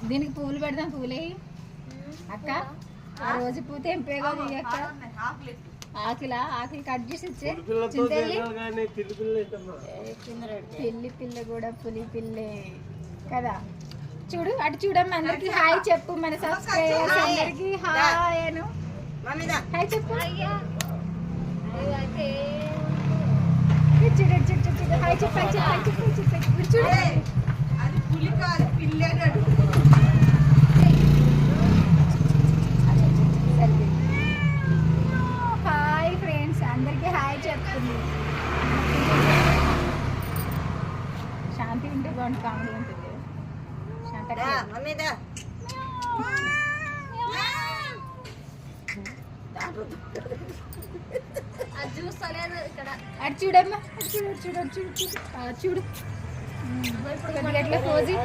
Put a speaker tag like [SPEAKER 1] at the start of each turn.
[SPEAKER 1] దీనికి పూలు పెడదాం. పూలే అక్క, ఆ రోజు పూత తెంపేగా అక్క. ఆకులు కట్ చేసి ఇచ్చే. పిల్లి పిల్ల కూడా పులి పిల్లే కదా. చూడు అటు చూడమ్మా. అందరికి హాయ్ చెప్పు. మన సబ్స్క్రైబర్స్ అందరికి హాయ్ అను. హాయ్ చెప్పు. చూడు హాయ్ చెప్పు. చూడు హాయ్ ఫ్రెండ్స్ అందరికి హాయ్ చెప్తుంది. శాంతి ఉంటే బాగుంది, కామెడీ ఉంటుంది. అటు చూడమ్మా. చూడు చూడు చూడు చూడు చూడు. ఎట్లా పోజీ